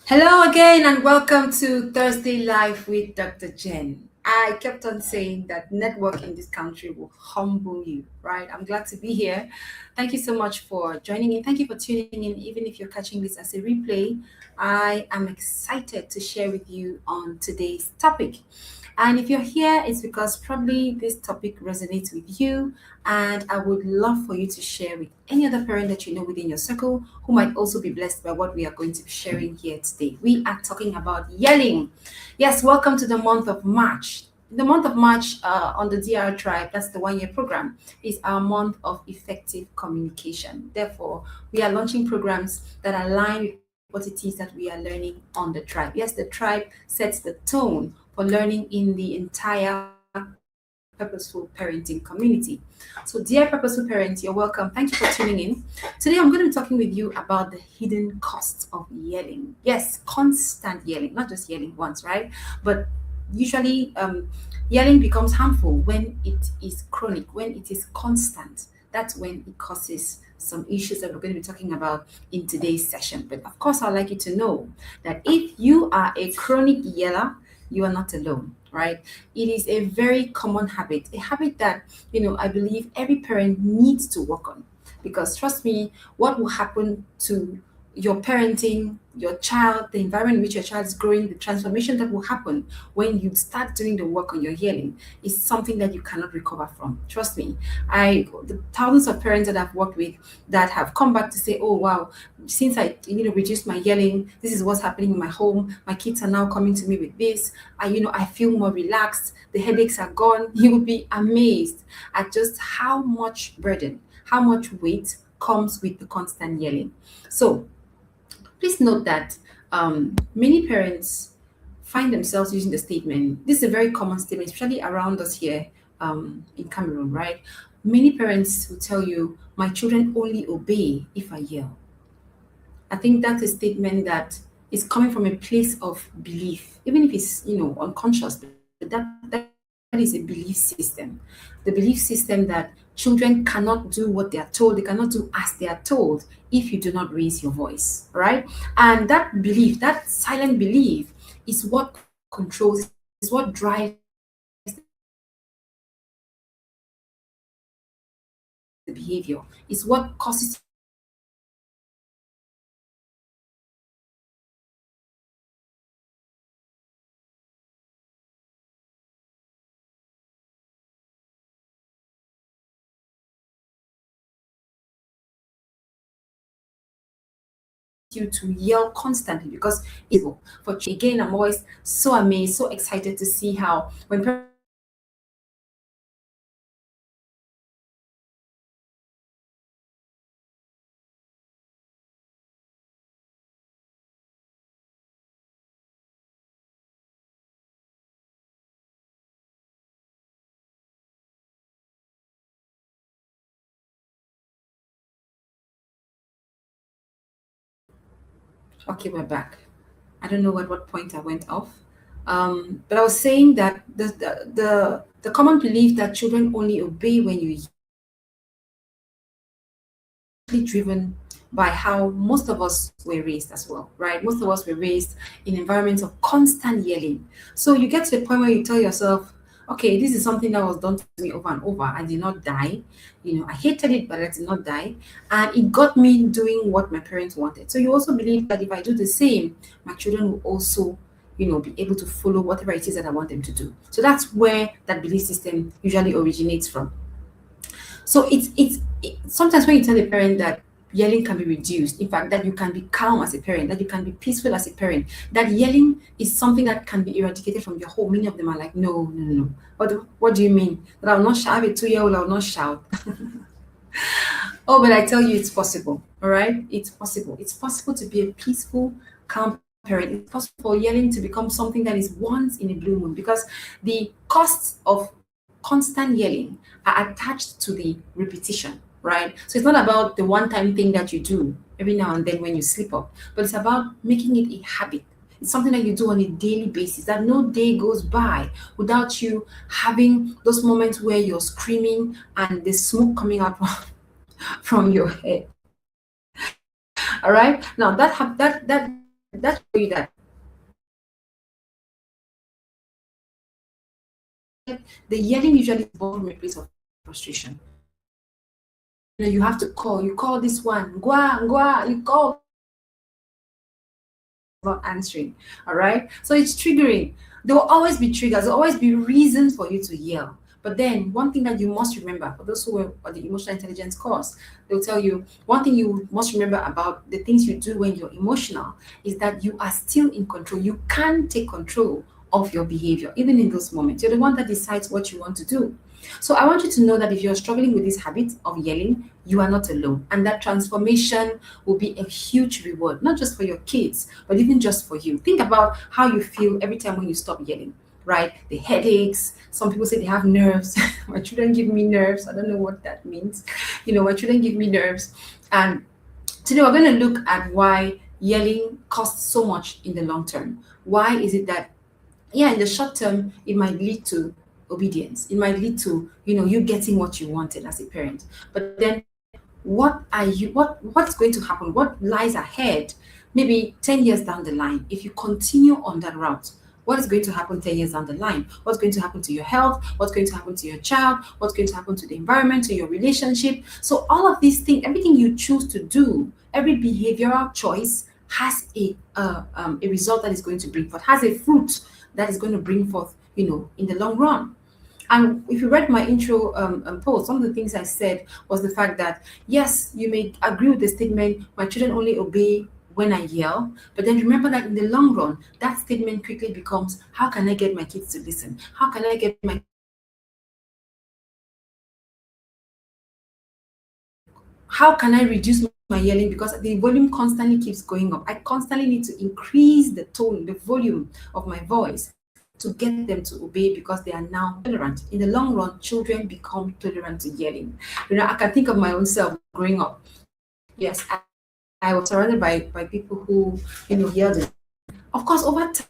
Hello again, and welcome to Thursday Live with Dr. Jen. I kept on saying that network in this country will humble you, right? I'm glad to be here. Thank you so much for joining in. Thank you for tuning in, even if you're catching this as a replay. I am excited to share with you on today's topic. And if you're here, it's because probably this topic resonates with you, and I would love for you to share with any other parent that you know within your circle who might also be blessed by what we are going to be sharing here today. We are talking about yelling. Yes, welcome to the month of March. The month of March on the DR Tribe, that's the 1 year program, is our month of effective communication. Therefore, we are launching programs that align with what it is that we are learning on the tribe. Yes, the tribe sets the tone for learning in the entire purposeful parenting community. So, dear purposeful parents, you're welcome. Thank you for tuning in. Today, I'm going to be talking with you about the hidden costs of yelling. Yes, constant yelling, not just yelling once, right? But usually, yelling becomes harmful when it is chronic, when it is constant. That's when it causes some issues that we're going to be talking about in today's session. But of course, I'd like you to know that if you are a chronic yeller, you are not alone, right? It is a very common habit, a habit that, I believe every parent needs to work on. Because trust me, what will happen to your parenting, your child, the environment in which your child is growing, the transformation that will happen when you start doing the work on your healing is something that you cannot recover from. Trust me. The thousands of parents that I've worked with that have come back to say, oh wow, since I reduced my yelling, this is what's happening in my home. My kids are now coming to me with this. I feel more relaxed. The headaches are gone. You will be amazed at just how much burden, how much weight comes with the constant yelling. So please note that many parents find themselves using the statement. This is a very common statement, especially around us here in Cameroon, right? Many parents will tell you, my children only obey if I yell. I think that's a statement that is coming from a place of belief, even if it's unconscious. But that is a belief system. The belief system that children cannot do what they are told, they cannot do as they are told if you do not raise your voice, right? And that belief, that silent belief, is what controls, is what drives the behavior, is what causes you to yell constantly because evil. For again, I'm always so amazed, so excited to see how when okay, we're back. I don't know at what point I went off. But I was saying that the common belief that children only obey when you driven by how most of us were raised as well, right? Most of us were raised in environments of constant yelling. So you get to a point where you tell yourself, okay, this is something that was done to me over and over. I did not die. I hated it, but I did not die. And it got me doing what my parents wanted. So you also believe that if I do the same, my children will also be able to follow whatever it is that I want them to do. So that's where that belief system usually originates from. So sometimes when you tell a parent that yelling can be reduced, in fact, that you can be calm as a parent, that you can be peaceful as a parent, that yelling is something that can be eradicated from your home. Many of them are like, no, no, no, no. What do you mean? That I will not shout? I have a 2 year old, I will not shout. Oh, but I tell you, it's possible. All right, it's possible. It's possible to be a peaceful, calm parent. It's possible for yelling to become something that is once in a blue moon because the costs of constant yelling are attached to the repetition, right? So it's not about the one time thing that you do every now and then when you slip up, but it's about making it a habit. It's something that you do on a daily basis, that no day goes by without you having those moments where you're screaming and there's smoke coming out from your head. All right. Now that That show you that the yelling usually is born from a place of frustration. You have to call. You call this one, gua, gua. You call not answering. All right. So it's triggering. There will always be triggers. There will always be reasons for you to yell. But then one thing that you must remember for those who are the emotional intelligence course, they'll tell you one thing you must remember about the things you do when you're emotional is that you are still in control. You can take control of your behavior, even in those moments. You're the one that decides what you want to do. So I want you to know that if you're struggling with this habit of yelling, you are not alone. And that transformation will be a huge reward, not just for your kids, but even just for you. Think about how you feel every time when you stop yelling, right? The headaches. Some people say they have nerves. My children give me nerves. I don't know what that means. My children give me nerves. And today we're going to look at why yelling costs so much in the long term. Why is it that yeah, in the short term it might lead to obedience, it might lead to you getting what you wanted as a parent, but then what's going to happen, what lies ahead, maybe 10 years down the line, if you continue on that route? What is going to happen 10 years down the line? What's going to happen to your health? What's going to happen to your child? What's going to happen to the environment, to your relationship? So all of these things, everything you choose to do, every behavioral choice has a result that is going to bring forth, has a fruit that is going to bring forth, in the long run. And if you read my intro post, one of the things I said was the fact that, yes, you may agree with the statement, my children only obey when I yell. But then remember that in the long run, that statement quickly becomes, how can I get my kids to listen? How can I get my how can I reduce my yelling because the volume constantly keeps going up? I constantly need to increase the tone, the volume of my voice to get them to obey because they are now tolerant. In the long run, children become tolerant to yelling. I can think of my own self growing up. Yes, I was surrounded by people who, yelled. Of course, over time,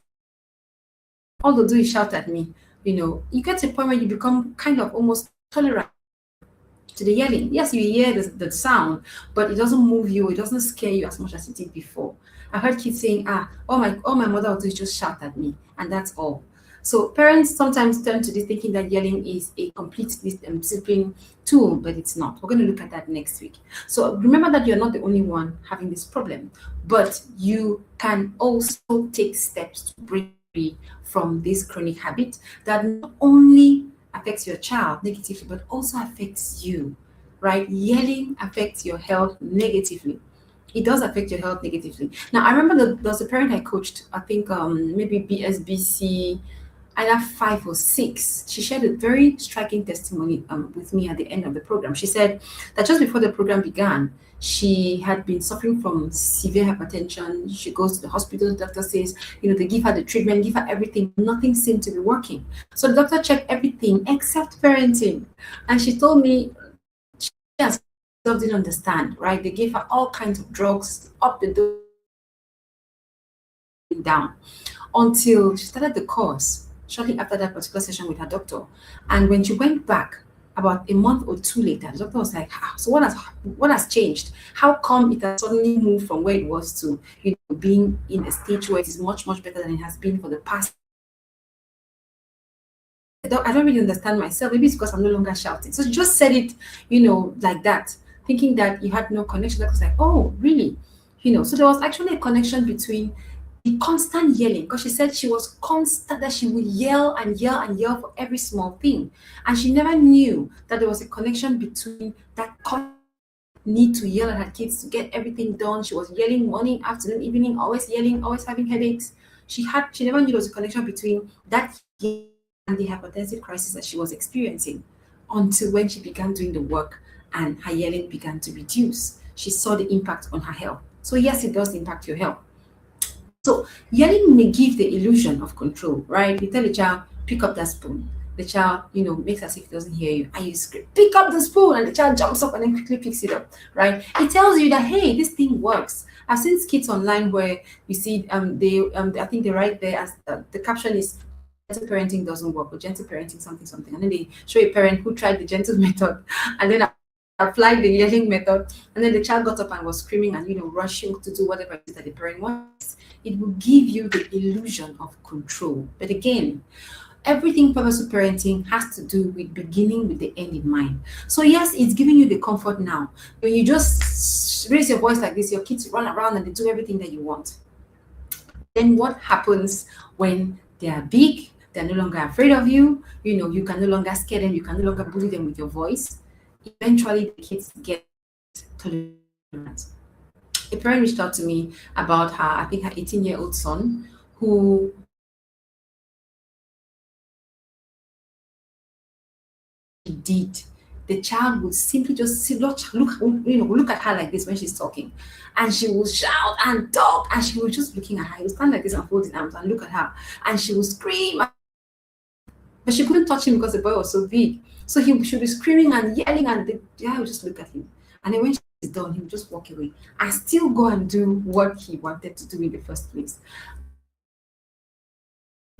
all they do is shout at me. You get to a point where you become kind of almost tolerant to the yelling. Yes, you hear the sound, but it doesn't move you, it doesn't scare you as much as it did before. I heard kids saying, all my mother will do is just shout at me, and that's all. So parents sometimes turn to this thinking that yelling is a complete discipline tool, but it's not. We're going to look at that next week. So remember that you're not the only one having this problem, but you can also take steps to break free from this chronic habit that not only affects your child negatively, but also affects you, right? Yelling affects your health negatively. It does affect your health negatively. Now, I remember there was a parent I coached, I think maybe BSBC, either 5 or 6. She shared a very striking testimony with me at the end of the program. She said that just before the program began, she had been suffering from severe hypertension. She goes to the hospital. The doctor says, they give her the treatment, give her everything. Nothing seemed to be working. So the doctor checked everything except parenting. And she told me she herself didn't understand, right? They gave her all kinds of drugs, up the dose, down, until she started the course shortly after that particular session with her doctor. And when she went back about a month or two later, the doctor was like, so what has changed? How come it has suddenly moved from where it was to being in a stage where it is much, much better than it has been for the past? I don't really understand myself. Maybe it's because I'm no longer shouting. So she just said it, like that, thinking that you had no connection. That was like, oh, really? So there was actually a connection between the constant yelling, because she said she was constant, that she would yell and yell and yell for every small thing. And she never knew that there was a connection between that need to yell at her kids to get everything done. She was yelling morning, afternoon, evening, always yelling, always having headaches. She never knew there was a connection between that and the hypertensive crisis that she was experiencing until when she began doing the work and her yelling began to reduce. She saw the impact on her health. So yes, it does impact your health. So yelling may give the illusion of control, right? You tell a child, pick up that spoon. The child, makes as if he doesn't hear you. And you scream, pick up the spoon, and the child jumps up and then quickly picks it up, right? It tells you that, hey, this thing works. I've seen skits online where you see I think they write there as the caption is gentle parenting doesn't work, or gentle parenting something something, and then they show a parent who tried the gentle method, and then applied the yelling method, and then the child got up and was screaming and rushing to do whatever it is that the parent wants, it will give you the illusion of control. But again, everything purposeful parenting has to do with beginning with the end in mind. So yes, it's giving you the comfort now. When you just raise your voice like this, your kids run around and they do everything that you want. Then what happens when they are big? They're no longer afraid of you. You can no longer scare them. You can no longer bully them with your voice. Eventually, the kids get tolerant. A parent reached out to me about her, I think her 18-year-old son, who she did. The child would simply just look at her like this when she's talking, and she will shout and talk, and she was just looking at her. He would stand like this and fold his arms and look at her, and she would scream, but she couldn't touch him because the boy was so big. So he should be screaming and yelling, and the guy would just look at him. And then when she's done, he would just walk away and still go and do what he wanted to do in the first place.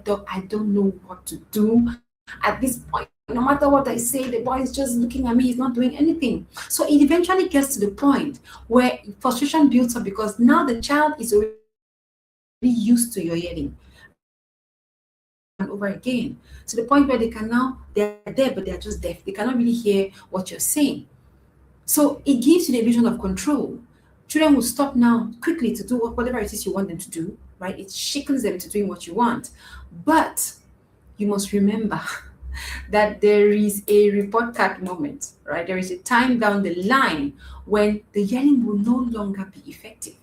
I don't know what to do at this point. No matter what I say, the boy is just looking at me, he's not doing anything. So it eventually gets to the point where frustration builds up because now the child is already used to your yelling and over again, to the point where they're there, but they're just deaf. They cannot really hear what you're saying. So it gives you the illusion of control. Children will stop now quickly to do whatever it is you want them to do, right? It shakens them to doing what you want. But you must remember that there is a report card moment, right? There is a time down the line when the yelling will no longer be effective.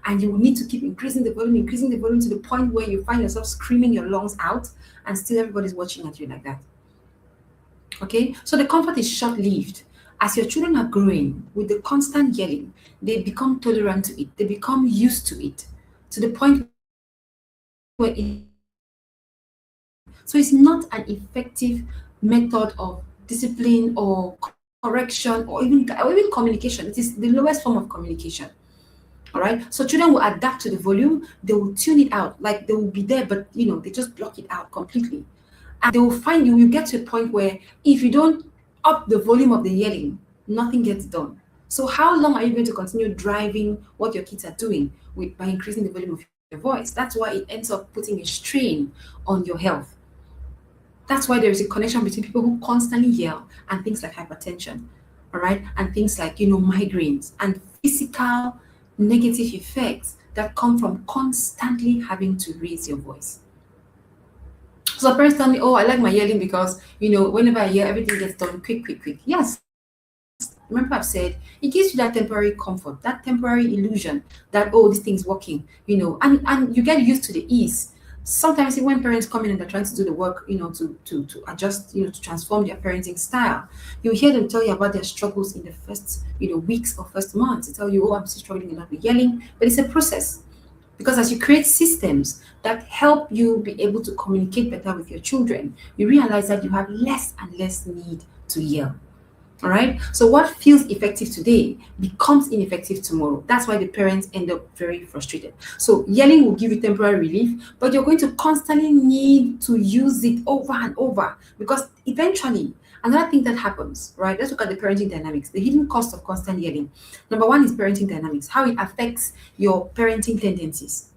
And you will need to keep increasing the volume to the point where you find yourself screaming your lungs out and still everybody's watching at you like that. Okay? So the comfort is short lived. As your children are growing with the constant yelling, they become tolerant to it, they become used to it to the point where so it's not an effective method of discipline or correction or even communication. It is the lowest form of communication. All right. So children will adapt to the volume, they will tune it out, like they will be there, but they just block it out completely. And they will find you get to a point where if you don't up the volume of the yelling, nothing gets done. So how long are you going to continue driving what your kids are doing by increasing the volume of your voice? That's why it ends up putting a strain on your health. That's why there is a connection between people who constantly yell and things like hypertension, all right, and things like migraines and physical negative effects that come from constantly having to raise your voice. So parents tell me, "Oh, I like my yelling because whenever I yell, everything gets done quick, quick, quick." Yes, remember I've said it gives you that temporary comfort, that temporary illusion that this thing's working, and you get used to the ease. Sometimes when parents come in and they're trying to do the work, to adjust, to transform their parenting style, you hear them tell you about their struggles in the first, weeks or first months. They tell you, "Oh, I'm still struggling a lot with yelling," but it's a process. Because as you create systems that help you be able to communicate better with your children, you realize that you have less and less need to yell. All right. So what feels effective today becomes ineffective tomorrow. That's why the parents end up very frustrated. So yelling will give you temporary relief, but you're going to constantly need to use it over and over because eventually another thing that happens, right? Let's look at the parenting dynamics, the hidden cost of constant yelling. Number one is parenting dynamics, how it affects your parenting tendencies.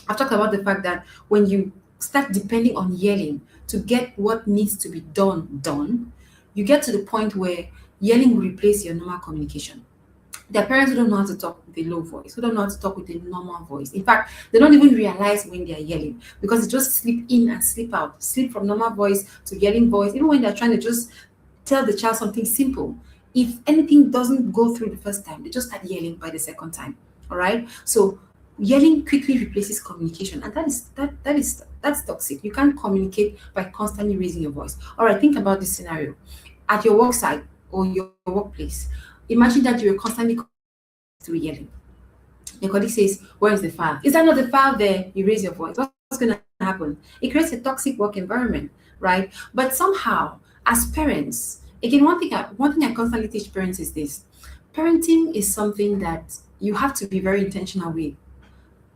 I've talked about the fact that when you start depending on yelling to get what needs to be done, you get to the point where yelling will replace your normal communication. There are parents who don't know how to talk with a low voice, who don't know how to talk with a normal voice. In fact, they don't even realize when they are yelling because they just slip in and slip out, slip from normal voice to yelling voice, even when they're trying to just tell the child something simple. If anything doesn't go through the first time, they just start yelling by the second time. All right. So yelling quickly replaces communication, and that's toxic. You can't communicate by constantly raising your voice. All right, think about this scenario at your work site or your workplace. Imagine that you're constantly through yelling. Your colleague says, "Where is the file? Is that not the file there?" You raise your voice. What's going to happen? It creates a toxic work environment, right? But somehow, as parents, again, one thing I constantly teach parents is this: parenting is something that you have to be very intentional with,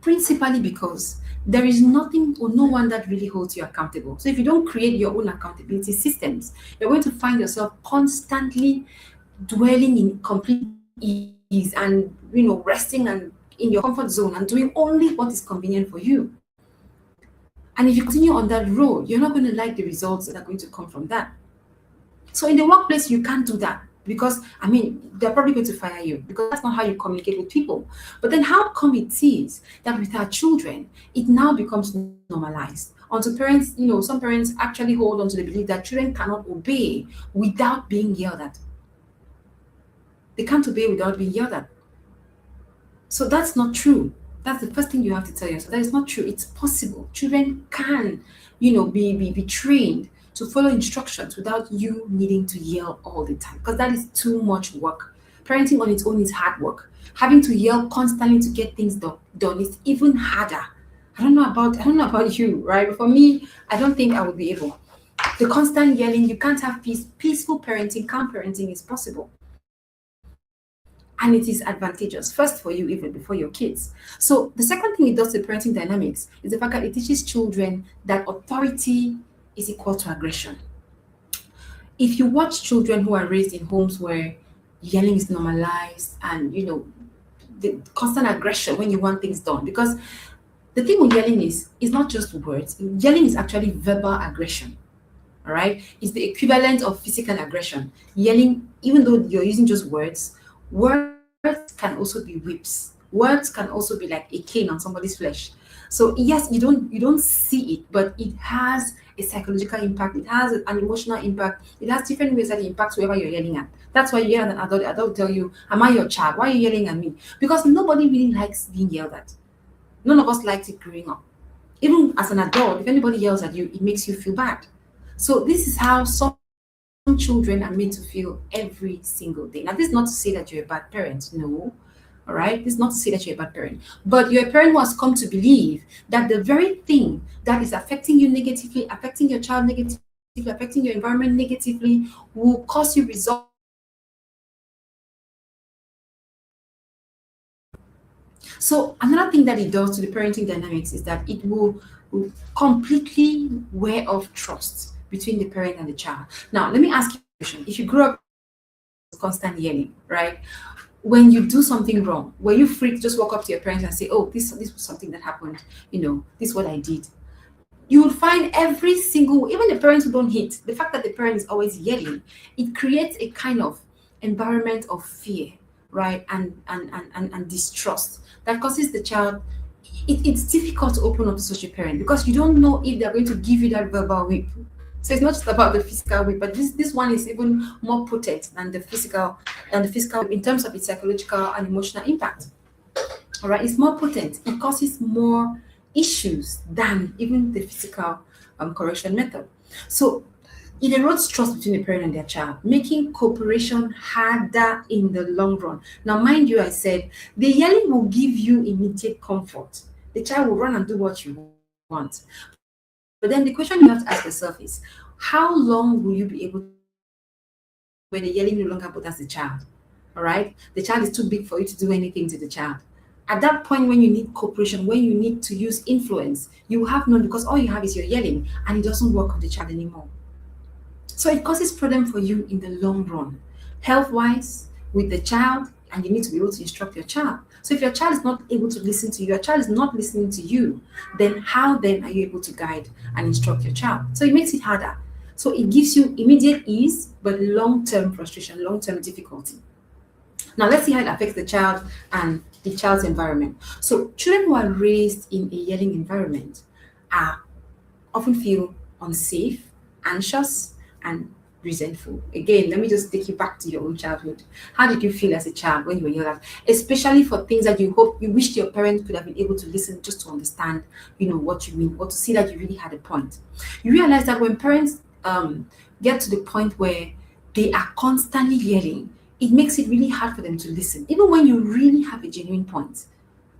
principally because there is nothing or no one that really holds you accountable. So if you don't create your own accountability systems, you're going to find yourself constantly dwelling in complete ease and resting and in your comfort zone and doing only what is convenient for you. And if you continue on that road, you're not going to like the results that are going to come from that. So in the workplace, you can't do that because they're probably going to fire you because that's not how you communicate with people. But then how come it is that with our children, it now becomes normalized? Unto parents, some parents actually hold on to the belief that children cannot obey without being yelled at. They can't obey without being yelled at. So that's not true. That's the first thing you have to tell yourself. That is not true. It's possible. Children can, be trained to follow instructions without you needing to yell all the time because that is too much work. Parenting on its own is hard work. Having to yell constantly to get things done is even harder. I don't know about you, right? But for me, I don't think I would be able. The constant yelling, you can't have peaceful parenting, calm parenting is possible and it is advantageous first for you even before your kids. So the second thing it does to parenting dynamics is the fact that it teaches children that authority is equal to aggression. If you watch children who are raised in homes where yelling is normalized and the constant aggression when you want things done, because the thing with yelling is it's not just words. Yelling is actually verbal aggression. All right, it's the equivalent of physical aggression. Yelling, even though you're using just words can also be whips. Words can also be like a cane on somebody's flesh. So yes, you don't see it, but it has a psychological impact. It has an emotional impact. It has different ways that it impacts whoever you're yelling at. That's why you yell at an adult. The adult will tell you, "Am I your child? Why are you yelling at me?" Because nobody really likes being yelled at. None of us liked it growing up. Even as an adult, if anybody yells at you, it makes you feel bad. So this is how some children are made to feel every single day. Now, this is not to say that you're a bad parent. No. All right. This is not to say that you're a bad parent. But you're a parent who has come to believe that the very thing that is affecting you negatively, affecting your child negatively, affecting your environment negatively, will cause you results that will affect you positively. So another thing that it does to the parenting dynamics is that it will completely wear off trust between the parent and the child. Now, let me ask you a question. If you grew up in a home where there was constant yelling, right? When you do something wrong, were you free to just walk up to your parents and say, "Oh, this was something that happened. This is what I did." You will find every single, even the parents who don't hit, the fact that the parent is always yelling, it creates a kind of environment of fear, right? And distrust that causes the child. It's difficult to open up to such a parent because you don't know if they're going to give you that verbal whip. So it's not just about the physical whip, but this one is even more potent than the physical whip in terms of its psychological and emotional impact. All right, it's more potent. It causes more issues than even the physical correction method. So it erodes trust between the parent and their child, making cooperation harder in the long run. Now, mind you, I said the yelling will give you immediate comfort. The child will run and do what you want. But then the question you have to ask yourself is, how long will you be able to sustain that where the yelling no longer bothers the child? All right, the child is too big for you to do anything to the child. At that point, when you need cooperation, when you need to use influence, you have none because all you have is your yelling and it doesn't work with the child anymore. So it causes problem for you in the long run, health wise, with the child, and you need to be able to instruct your child. So if your child is not able to listen to you, your child is not listening to you, then how then are you able to guide and instruct your child? So it makes it harder. So it gives you immediate ease, but long-term frustration, long-term difficulty. Now let's see how it affects the child and the child's environment. So children who are raised in a yelling environment are often feel unsafe, anxious, and resentful. Again, let me just take you back to your own childhood. How did you feel as a child when you were younger? Especially for things that you wished your parents could have been able to listen just to understand, what you mean, or to see that you really had a point. You realize that when parents get to the point where they are constantly yelling, it makes it really hard for them to listen, even when you really have a genuine point.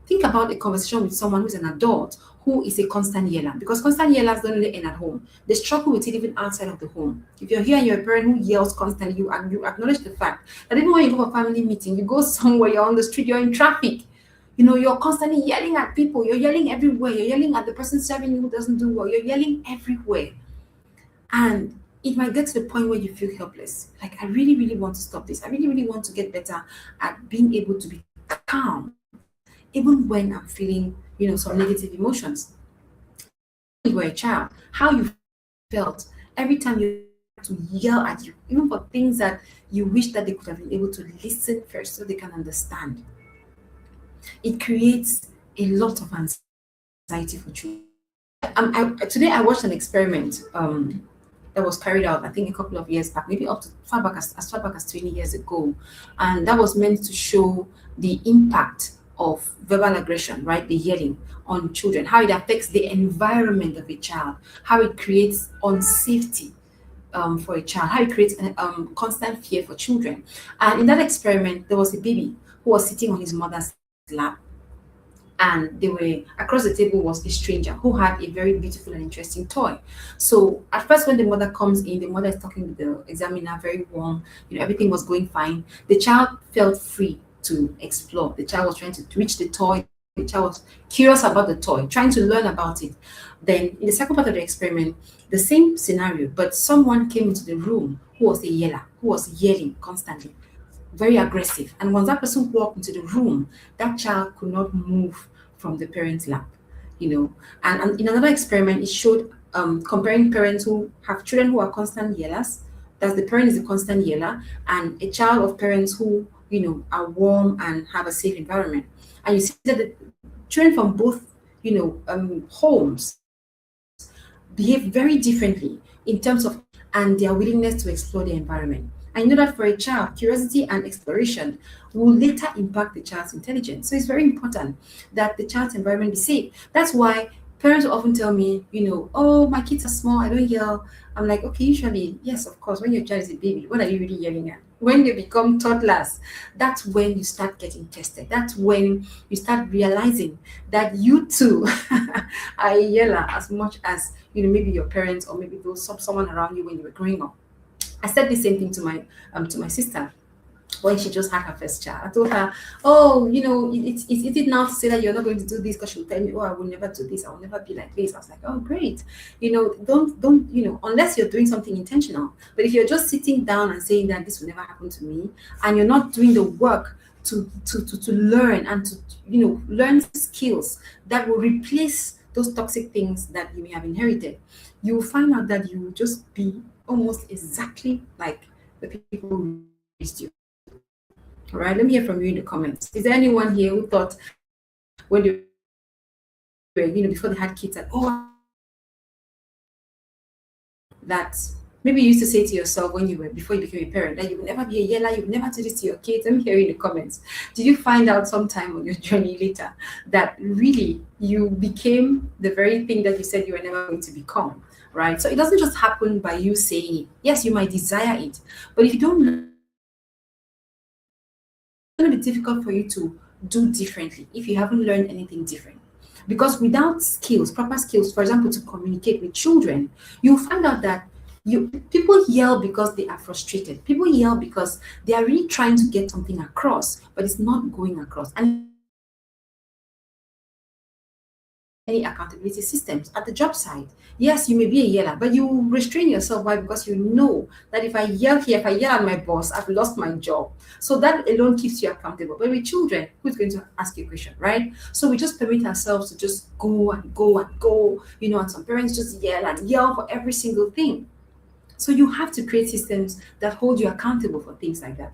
Think about a conversation with someone who's an adult who is a constant yeller, because constant yellers don't really end at home. They struggle with it even outside of the home. If you're here and you're a parent who yells constantly, you acknowledge the fact that even when you go for a family meeting, you go somewhere, you're on the street, you're in traffic, you're constantly yelling at people, you're yelling everywhere, you're yelling at the person serving you who doesn't do well, you're yelling everywhere. And it might get to the point where you feel helpless. Like, I really, really want to stop this. I really, really want to get better at being able to be calm, even when I'm feeling, some negative emotions. You were a child, how you felt every time you to yell at you, even for things that you wish that they could have been able to listen first so they can understand. It creates a lot of anxiety for children. Today I watched an experiment that was carried out, I think, a couple of years back, maybe up to far back as 20 years ago, and that was meant to show the impact of verbal aggression, right? The yelling on children, how it affects the environment of a child, how it creates unsafety for a child, how it creates constant fear for children. And in that experiment, there was a baby who was sitting on his mother's lap, and they were across the table was a stranger who had a very beautiful and interesting toy. So at first, when the mother comes in, the mother is talking with the examiner, very warm, everything was going fine. The child felt free to explore. The child was trying to reach the toy. The child was curious about the toy, trying to learn about it. Then in the second part of the experiment, the same scenario, but someone came into the room who was a yeller, who was yelling constantly, very aggressive. And once that person walked into the room, that child could not move from the parent's lap, And in another experiment, it showed comparing parents who have children who are constant yellers, that the parent is a constant yeller, and a child of parents who, are warm and have a safe environment. And you see that the children from both, homes behave very differently in terms of and their willingness to explore the environment. I know that for a child, curiosity and exploration will later impact the child's intelligence. So it's very important that the child's environment be safe. That's why parents will often tell me, oh, my kids are small, I don't yell. I'm like, okay, usually, yes, of course, when your child is a baby, what are you really yelling at? When they become toddlers, that's when you start getting tested. That's when you start realizing that you too are a yeller as much as, maybe your parents or maybe those someone around you when you were growing up. I said the same thing to my sister when she just had her first child. I told her, "Oh, it's it now to say that you're not going to do this?" Because she'll tell me, "Oh, I will never do this. I will never be like this." I was like, "Oh, great. Don't unless you're doing something intentional. But if you're just sitting down and saying that this will never happen to me, and you're not doing the work to learn and to learn skills that will replace those toxic things that you may have inherited, you will find out that you will just be almost exactly like the people who raised you. All right, let me hear from you in the comments. Is there anyone here who thought when they were, before they had kids, that, oh, that maybe you used to say to yourself when you were before you became a parent that you would never be a yeller, you would never do this to your kids? Let me hear you in the comments. Did you find out sometime on your journey later that really you became the very thing that you said you were never going to become? Right? So it doesn't just happen by you saying it. Yes, you might desire it, but if you don't learn, it's going to be difficult for you to do differently if you haven't learned anything different. Because without skills, proper skills, for example, to communicate with children, you'll find out that people yell because they are frustrated. People yell because they are really trying to get something across, but it's not going across. And any accountability systems at the job site. Yes, you may be a yeller, but you restrain yourself. Why? Because you know that if I yell here, if I yell at my boss, I've lost my job. So that alone keeps you accountable. But with children, who's going to ask you a question, right? So we just permit ourselves to just go and go and go, and some parents just yell and yell for every single thing. So you have to create systems that hold you accountable for things like that.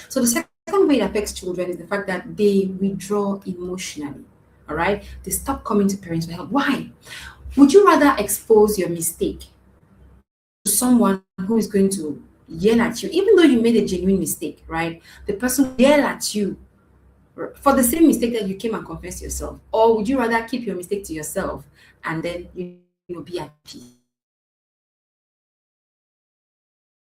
So the second way it affects children is the fact that they withdraw emotionally. All right, they stop coming to parents for help. Why? Would you rather expose your mistake to someone who is going to yell at you, even though you made a genuine mistake, right? The person will yell at you for the same mistake that you came and confessed yourself, or would you rather keep your mistake to yourself and then be at peace?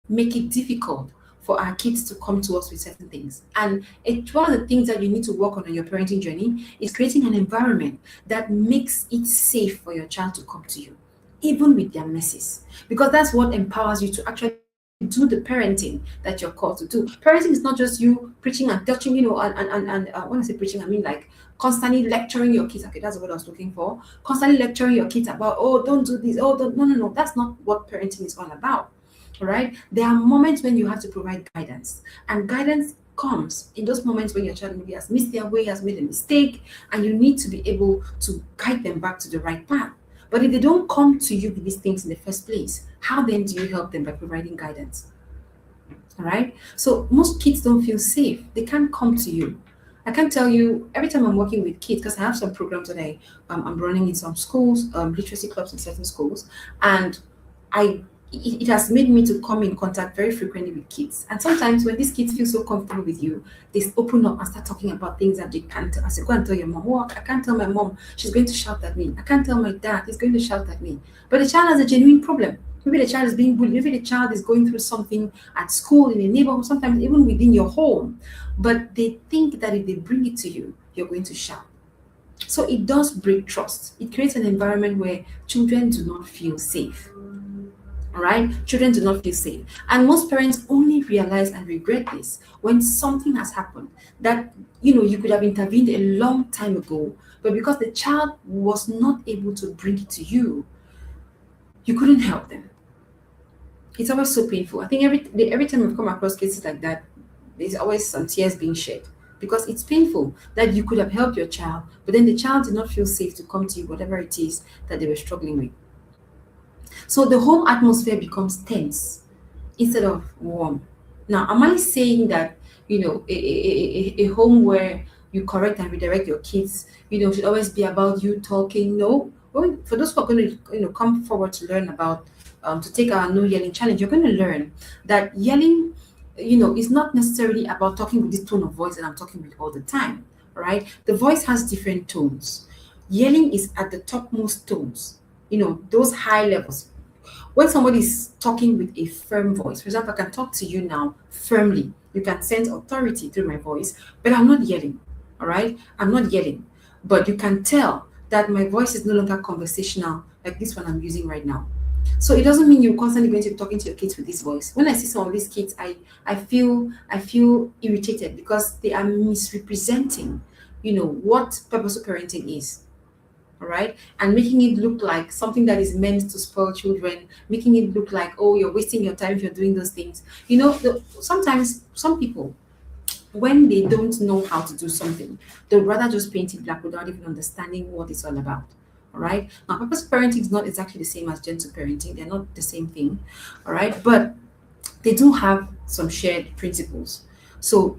Make it difficult for our kids to come to us with certain things. And it's one of the things that you need to work on your parenting journey is creating an environment that makes it safe for your child to come to you, even with their messes. Because that's what empowers you to actually do the parenting that you're called to do. Parenting is not just you preaching and touching, and when I say preaching, I mean like constantly lecturing your kids. Okay, that's what I was looking for. Constantly lecturing your kids about, oh, don't do this, oh, don't, no, no, no. That's not what parenting is all about. All right. There are moments when you have to provide guidance, and guidance comes in those moments when your child maybe has missed their way, has made a mistake, and you need to be able to guide them back to the right path. But if they don't come to you with these things in the first place, how then do you help them by providing guidance? All right. So most kids don't feel safe. They can't come to you. I can tell you every time I'm working with kids, because I have some programs that I'm running in some schools, literacy clubs in certain schools, and I it has made me to come in contact very frequently with kids. And sometimes when these kids feel so comfortable with you, they open up and start talking about things that they can't tell. I say, go and tell your mom. Oh, I can't tell my mom. She's going to shout at me. I can't tell my dad. He's going to shout at me. But the child has a genuine problem. Maybe the child is being bullied. Maybe the child is going through something at school, in a neighborhood, sometimes even within your home. But they think that if they bring it to you, you're going to shout. So it does break trust. It creates an environment where children do not feel safe. All right, children do not feel safe, and most parents only realize and regret this when something has happened that you could have intervened a long time ago, but because the child was not able to bring it to you, you couldn't help them. It's always so painful. I think every time I've come across cases like that, there's always some tears being shed because it's painful that you could have helped your child, but then the child did not feel safe to come to you, whatever it is that they were struggling with. So the home atmosphere becomes tense instead of warm. Now, am I saying that a home where you correct and redirect your kids, should always be about you talking? No. Well, for those who are going to come forward to learn about to take our no yelling challenge, you're going to learn that yelling, is not necessarily about talking with this tone of voice that I'm talking with all the time. All right, the voice has different tones. Yelling is at the topmost tones. Those high levels when somebody is talking with a firm voice. For example, I can talk to you now firmly. You can sense authority through my voice, but I'm not yelling. All right, I'm not yelling, but you can tell that my voice is no longer conversational like this one I'm using right now. So it doesn't mean you're constantly going to be talking to your kids with this voice. When I see some of these kids, I feel irritated because they are misrepresenting what purposeful parenting is. All right, and making it look like something that is meant to spoil children, making it look like, oh, you're wasting your time if you're doing those things. Sometimes some people, when they don't know how to do something, they'd rather just paint it black without even understanding what it's all about. All right, now purposeful parenting is not exactly the same as gentle parenting. They're not the same thing. All right, but they do have some shared principles. So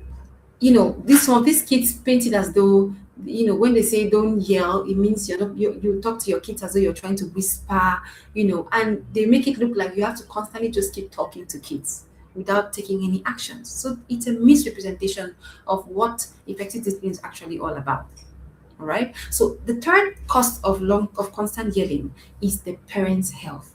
these kids paint it as though, when they say don't yell, it means you're not you talk to your kids as though you're trying to whisper, and they make it look like you have to constantly just keep talking to kids without taking any actions. So it's a misrepresentation of what effective discipline is actually all about. All right, so the third cost of constant yelling is the parent's health.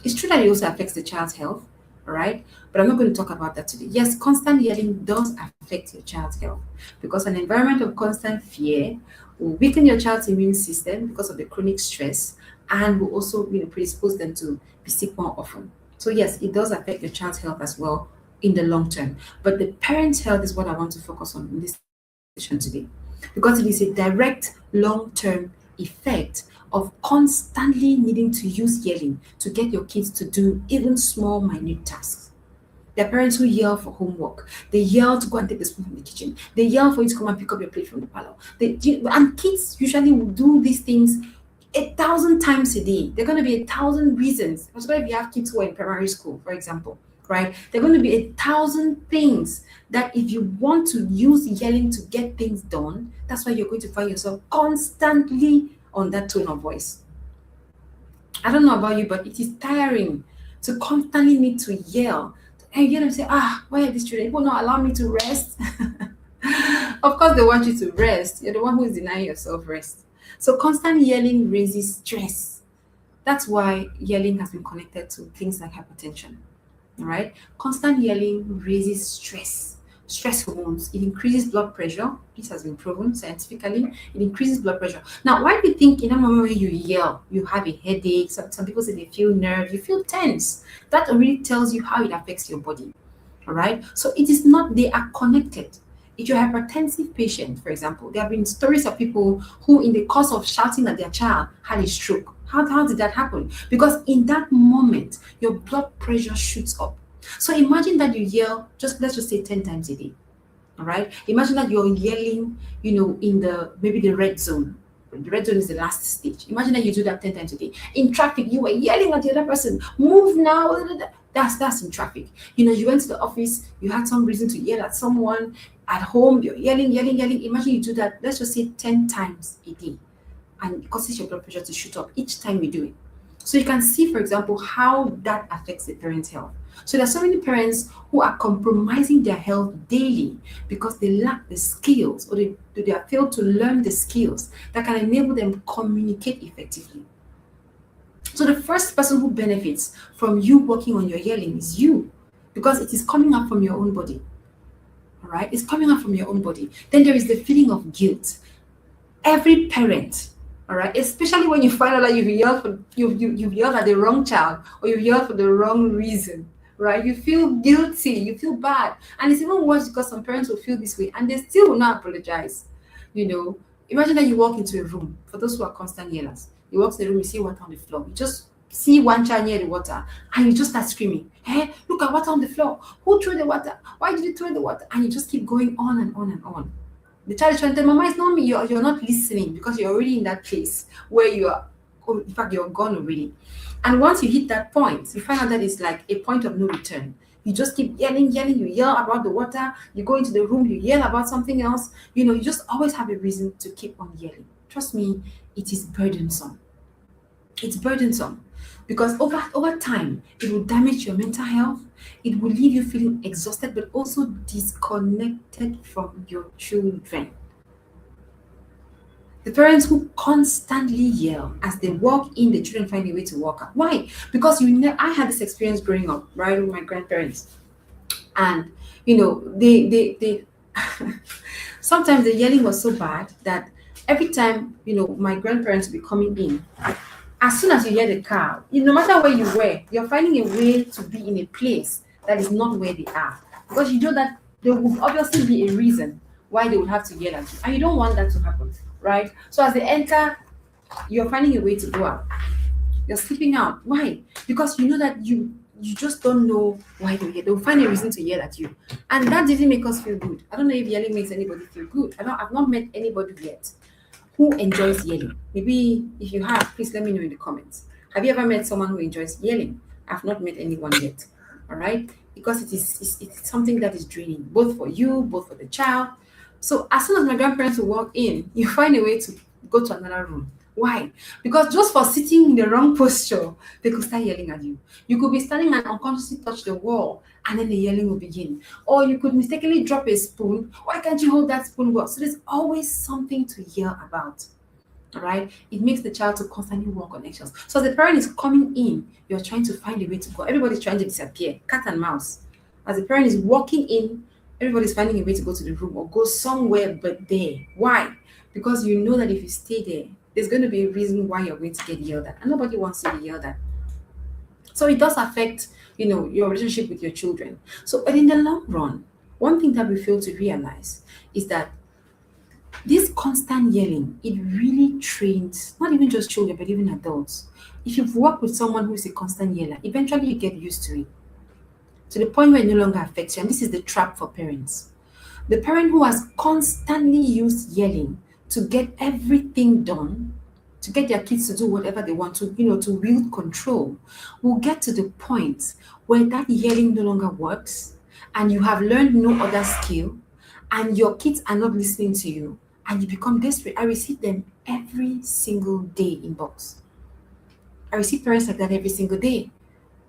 It's true that it also affects the child's health, all right? But I'm not going to talk about that today. Yes, constant yelling does affect your child's health because an environment of constant fear will weaken your child's immune system because of the chronic stress and will also predispose them to be sick more often. So yes, it does affect your child's health as well in the long term. But the parent's health is what I want to focus on in this session today because it is a direct long-term effect of constantly needing to use yelling to get your kids to do even small, minute tasks. There are parents who yell for homework. They yell to go and take the spoon from the kitchen. They yell for you to come and pick up your plate from the parlor. And kids usually will do these things 1,000 times a day. There are going to be 1,000 reasons. Especially if you have kids who are in primary school, for example, right? There are going to be 1,000 things that if you want to use yelling to get things done, that's why you're going to find yourself constantly on that tone of voice. I don't know about you, but it is tiring to constantly need to yell. And you say, why are these children? People not allow me to rest. Of course, they want you to rest. You're the one who is denying yourself rest. So constant yelling raises stress. That's why yelling has been connected to things like hypertension. All right. Constant yelling raises stress. stress hormones. It increases blood pressure. This has been proven scientifically. It increases blood pressure. Now, why do you think in a moment when you yell, you have a headache? Some people say they feel nerves, you feel tense. That already tells you how it affects your body. All right. So it is not, they are connected. If you're a hypertensive patient, for example, there have been stories of people who, in the course of shouting at their child, had a stroke. How did that happen? Because in that moment, your blood pressure shoots up. So imagine that you yell, just let's just say 10 times a day. All right. Imagine that you're yelling, in the maybe the red zone. The red zone is the last stage. Imagine that you do that 10 times a day. In traffic, you were yelling at the other person, move now. That's in traffic. You went to the office, you had some reason to yell at someone. At home, you're yelling, yelling, yelling. Imagine you do that, let's just say 10 times a day. And it causes your blood pressure to shoot up each time you do it. So you can see, for example, how that affects the parent's health. So there are so many parents who are compromising their health daily because they lack the skills, or they have failed to learn the skills that can enable them communicate effectively. So the first person who benefits from you working on your yelling is you, because it is coming up from your own body. All right, it's coming up from your own body. Then there is the feeling of guilt. Every parent, all right, especially when you find out that you've yelled at the wrong child, or you've yelled for the wrong reason, right? You feel guilty, you feel bad. And it's even worse because some parents will feel this way and they still will not apologize. You know, imagine that you walk into a room, for those who are constant yellers, you walk to the room, you see water on the floor. You just see one child near the water and you just start screaming, hey, look at water on the floor. Who threw the water? Why did you throw the water? And you just keep going on and on and on. The child is trying to tell mama, it's not me. You're not listening because you're already in that place where you are, oh, in fact, you're gone already. And once you hit that point, you find out that it's like a point of no return. You just keep yelling, yelling. You yell about the water. You go into the room, you yell about something else. You just always have a reason to keep on yelling. Trust me, it is burdensome. It's burdensome because over time, it will damage your mental health. It will leave you feeling exhausted, but also disconnected from your children. The parents who constantly yell as they walk in, the children find a way to walk out. Why? Because I had this experience growing up, right, with my grandparents, and they sometimes the yelling was so bad that every time my grandparents would be coming in, as soon as you hear the car, no matter where you were, you're finding a way to be in a place that is not where they are, because you know that there will obviously be a reason why they would have to yell at you, and you don't want that to happen, right? So as they enter, you're finding a way to go out. You're sleeping out. Why? Because you know that you just don't know why they yell. They'll find a reason to yell at you, and that didn't make us feel good. I don't know if yelling makes anybody feel good. I've not met anybody yet who enjoys yelling. Maybe if you have, please let me know in the comments. Have you ever met someone who enjoys yelling? I've not met anyone yet. All right, because it's something that is draining, both for you, both for the child. So as soon as my grandparents will walk in, you find a way to go to another room. Why? Because just for sitting in the wrong posture, they could start yelling at you. You could be standing and unconsciously touch the wall, and then the yelling will begin. Or you could mistakenly drop a spoon. Why can't you hold that spoon well? So there's always something to yell about. All right, it makes the child to constantly walk on eggshells. So as the parent is coming in, you're trying to find a way to go. Everybody's trying to disappear, cat and mouse. As the parent is walking in, everybody's finding a way to go to the room or go somewhere but there. Why? Because you know that if you stay there, there's going to be a reason why you're going to get yelled at, and nobody wants to be yelled at. So it does affect, your relationship with your children. So, but in the long run, one thing that we fail to realize is that this constant yelling, it really trains not even just children, but even adults. If you've worked with someone who is a constant yeller, eventually you get used to it to the point where it no longer affects you. And this is the trap for parents. The parent who has constantly used yelling to get everything done, to get their kids to do whatever they want to, to wield control, will get to the point where that yelling no longer works and you have learned no other skill and your kids are not listening to you and you become desperate. I receive them every single day in box. I receive parents like that every single day.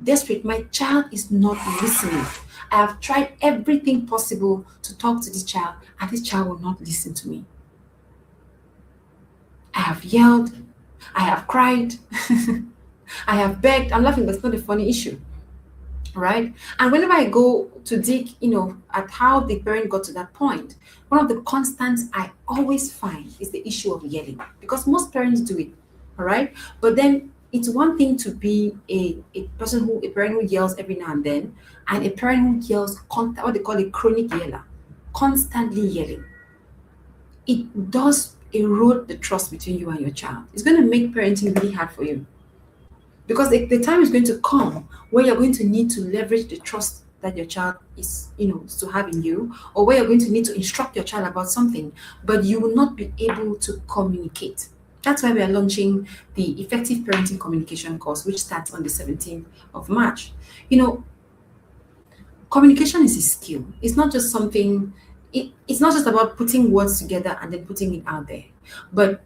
Desperate, my child is not listening. I have tried everything possible to talk to this child, and this child will not listen to me. I have yelled, I have cried, I have begged. I'm laughing, but it's not a funny issue. right? And whenever I go to dig, at how the parent got to that point, one of the constants I always find is the issue of yelling, because most parents do it, all right? But then it's one thing to be a parent who yells every now and a parent who yells what they call a chronic yeller, constantly yelling. It does erode the trust between you and your child. It's going to make parenting really hard for you, because the time is going to come where you're going to need to leverage the trust that your child is to have in you, or where you're going to need to instruct your child about something, but you will not be able to communicate. That's why we are launching the effective parenting communication course, which starts on the 17th of March. you know Communication is a skill. It's not just something. It's not just about putting words together and then putting it out there, but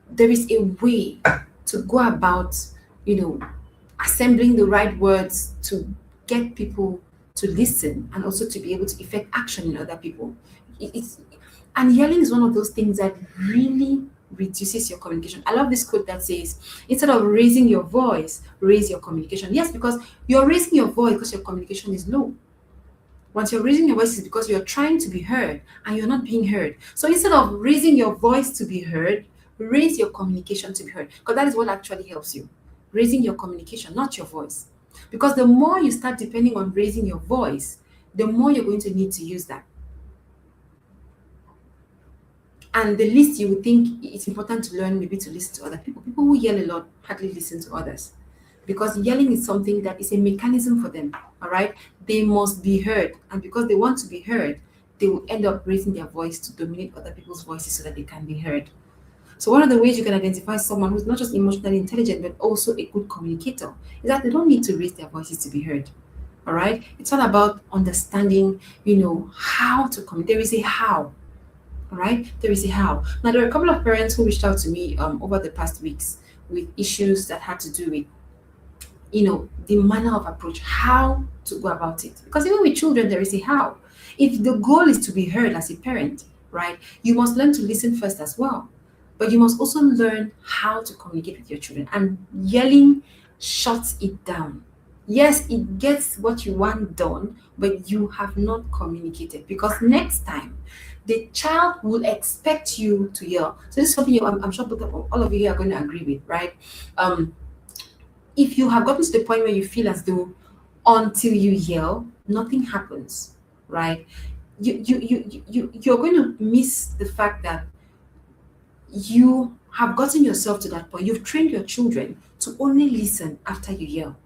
there is a way to go about, you know, assembling the right words to get people to listen and also to be able to effect action in other people. It's and yelling is one of those things that really reduces your communication. I love this quote that says, instead of raising your voice, raise your communication. Yes, because you're raising your voice because your communication is low. Once you're raising your voice, is because you're trying to be heard and you're not being heard. So instead of raising your voice to be heard, raise your communication to be heard. Because that is what actually helps you. Raising your communication, not your voice. Because the more you start depending on raising your voice, the more you're going to need to use that. And the least you would think it's important to learn maybe to listen to other people. People who yell a lot hardly listen to others, because yelling is something that is a mechanism for them. All right, they must be heard, and because they want to be heard, they will end up raising their voice to dominate other people's voices so that they can be heard. So one of the ways you can identify someone who's not just emotionally intelligent but also a good communicator is that they don't need to raise their voices to be heard. All right, it's all about understanding, how to communicate. There is a how. All right, there is a how. Now, there are a couple of parents who reached out to me over the past weeks with issues that had to do with, the manner of approach, how to go about it. Because even with children, there is a how. If the goal is to be heard as a parent, right, you must learn to listen first as well. But you must also learn how to communicate with your children. And yelling shuts it down. Yes, it gets what you want done, but you have not communicated, because next time the child will expect you to yell. So this is something I'm sure all of you are going to agree with, right? Um, if you have gotten to the point where you feel as though until you yell, nothing happens, right? You're going to miss the fact that you have gotten yourself to that point. You've trained your children to only listen after you yell.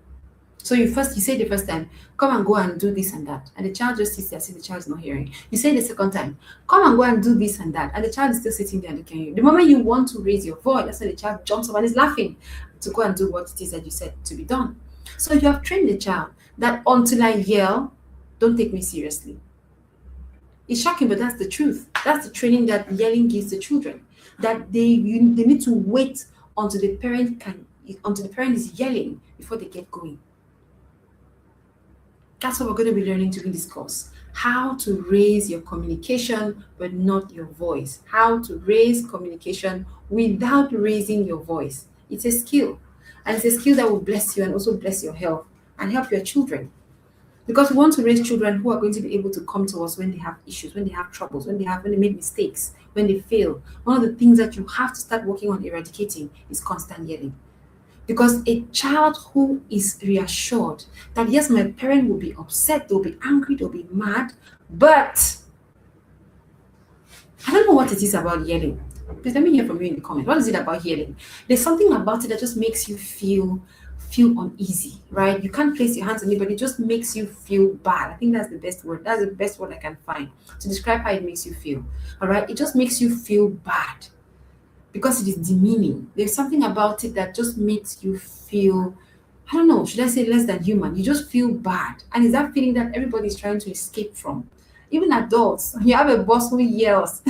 So you say the first time, come and go and do this and that, and the child just sits there, see the child is not hearing. You say the second time, come and go and do this and that, and the child is still sitting there looking at you. The moment you want to raise your voice, that's when the child jumps up and is laughing to go and do what it is that you said to be done. So you have trained the child that until I yell, don't take me seriously. It's shocking, but that's the truth. That's the training that yelling gives the children. That they need to wait until until the parent is yelling before they get going. That's what we're going to be learning during this course. How to raise your communication, but not your voice. How to raise communication without raising your voice. It's a skill. And it's a skill that will bless you and also bless your health and help your children. Because we want to raise children who are going to be able to come to us when they have issues, when they have troubles, when they make mistakes, when they fail. One of the things that you have to start working on eradicating is constant yelling. Because a child who is reassured that yes, my parent will be upset, they'll be angry, they'll be mad, but I don't know what it is about yelling. Please let me hear from you in the comments. What is it about yelling? There's something about it that just makes you feel uneasy, right? You can't place your hands on it, but it just makes you feel bad. I think that's the best word. That's the best word I can find to describe how it makes you feel. All right, it just makes you feel bad because it is demeaning. There's something about it that just makes you feel, I don't know, should I say less than human? You just feel bad. And it's that feeling that everybody's trying to escape from. Even adults, you have a boss who yells.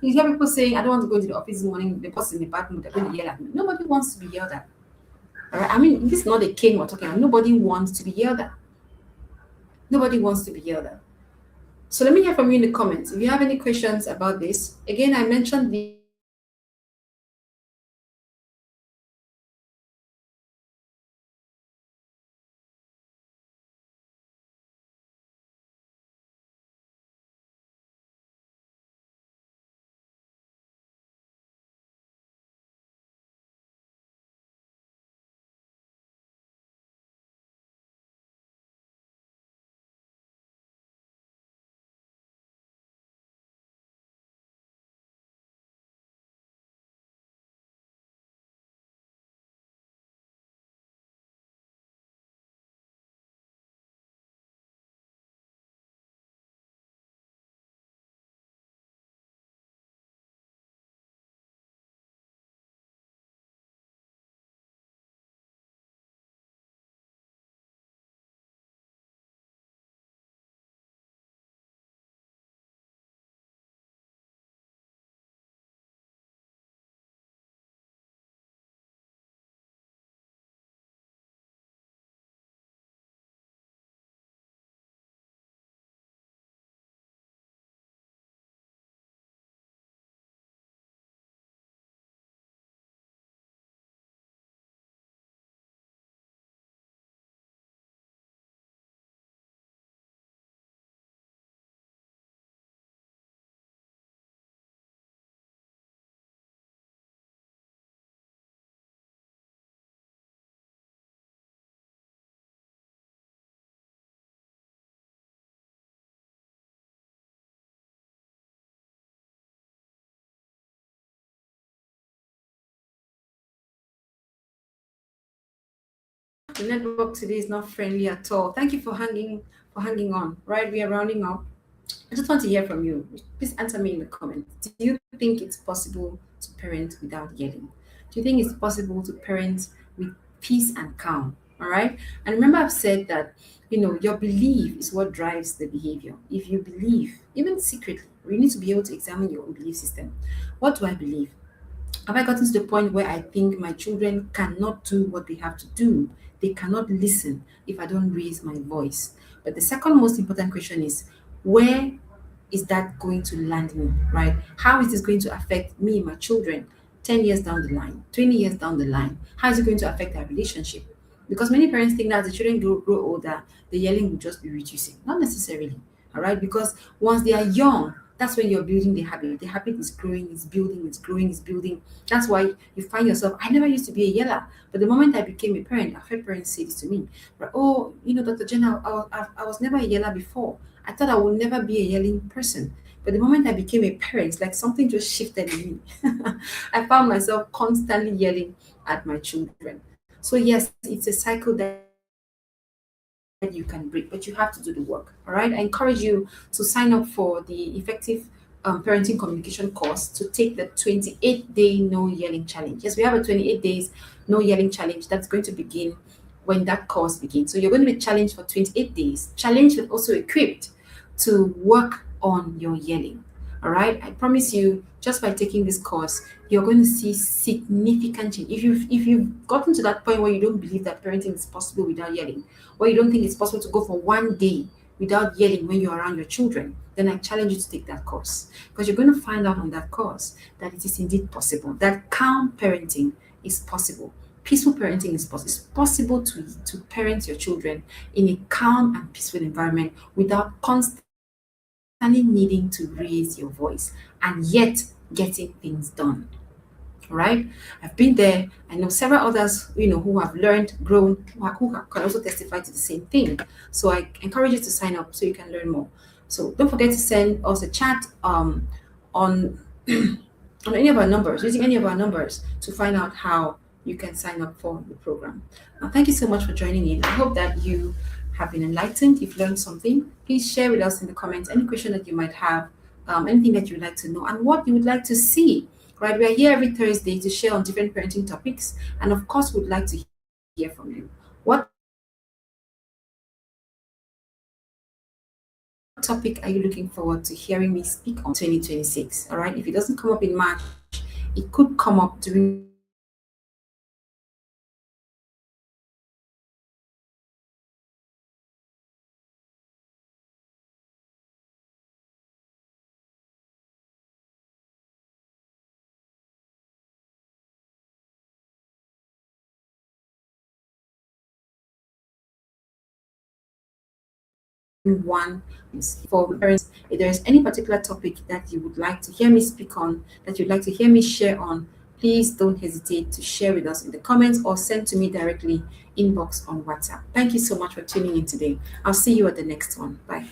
You hear people saying, I don't want to go to the office this morning, the boss is in the bad mood, they're going to yell at me. Nobody wants to be yelled at. All right? I mean, this is not a cane we're talking about. Nobody wants to be yelled at. Nobody wants to be yelled at. So let me hear from you in the comments. If you have any questions about this, again, I mentioned the The network today is not friendly at all. Thank you for hanging on. Right, we are rounding up. I just want to hear from you. Please answer me in the comments. Do you think it's possible to parent without yelling? Do you think it's possible to parent with peace and calm? All right. And remember, I've said that your belief is what drives the behavior. If you believe, even secretly, you need to be able to examine your own belief system. What do I believe? Have I gotten to the point where I think my children cannot do what they have to do? They cannot listen if I don't raise my voice. But the second most important question is, where is that going to land me, right? How is this going to affect me, my children, 10 years down the line, 20 years down the line? How is it going to affect our relationship? Because many parents think that as the children grow older, the yelling will just be reducing. Not necessarily, all right? Because once they are young, that's when you're building the habit. The habit is growing, it's building, it's growing, it's building. That's why you find yourself. I never used to be a yeller, but the moment I became a parent, I've heard parents say this to me. Right? Oh, Dr. Jenna, I was never a yeller before. I thought I would never be a yelling person. But the moment I became a parent, it's like something just shifted in me. I found myself constantly yelling at my children. So, yes, it's a cycle that you can break, but you have to do the work. All right. I encourage you to sign up for the effective parenting communication course to take the 28-day no yelling challenge. Yes, we have a 28 days no yelling challenge that's going to begin when that course begins. So you're going to be challenged for 28 days, challenged and also equipped to work on your yelling. All right. I promise you, just by taking this course, you're going to see significant change. If you've gotten to that point where you don't believe that parenting is possible without yelling, or you don't think it's possible to go for one day without yelling when you're around your children, then I challenge you to take that course, because you're going to find out on that course that it is indeed possible, that calm parenting is possible. Peaceful parenting is possible. It's possible to parent your children in a calm and peaceful environment without constantly needing to raise your voice and yet getting things done. All right, I've been there. I know several others, who have learned, grown, can also testify to the same thing. So I encourage you to sign up so you can learn more. So don't forget to send us a chat on on any of our numbers, using any of our numbers to find out how you can sign up for the program. Now, thank you so much for joining in. I hope that you have been enlightened. You've learned something. Please share with us in the comments any question that you might have, anything that you would like to know, and what you would like to see. Right, we are here every Thursday to share on different parenting topics, and of course, we'd like to hear from you. What topic are you looking forward to hearing me speak on 2026? All right, if it doesn't come up in March, it could come up during one. For parents, if there is any particular topic that you would like to hear me speak on, that you'd like to hear me share on, please don't hesitate to share with us in the comments or send to me directly inbox on WhatsApp. Thank you so much for tuning in today. I'll see you at the next one. Bye.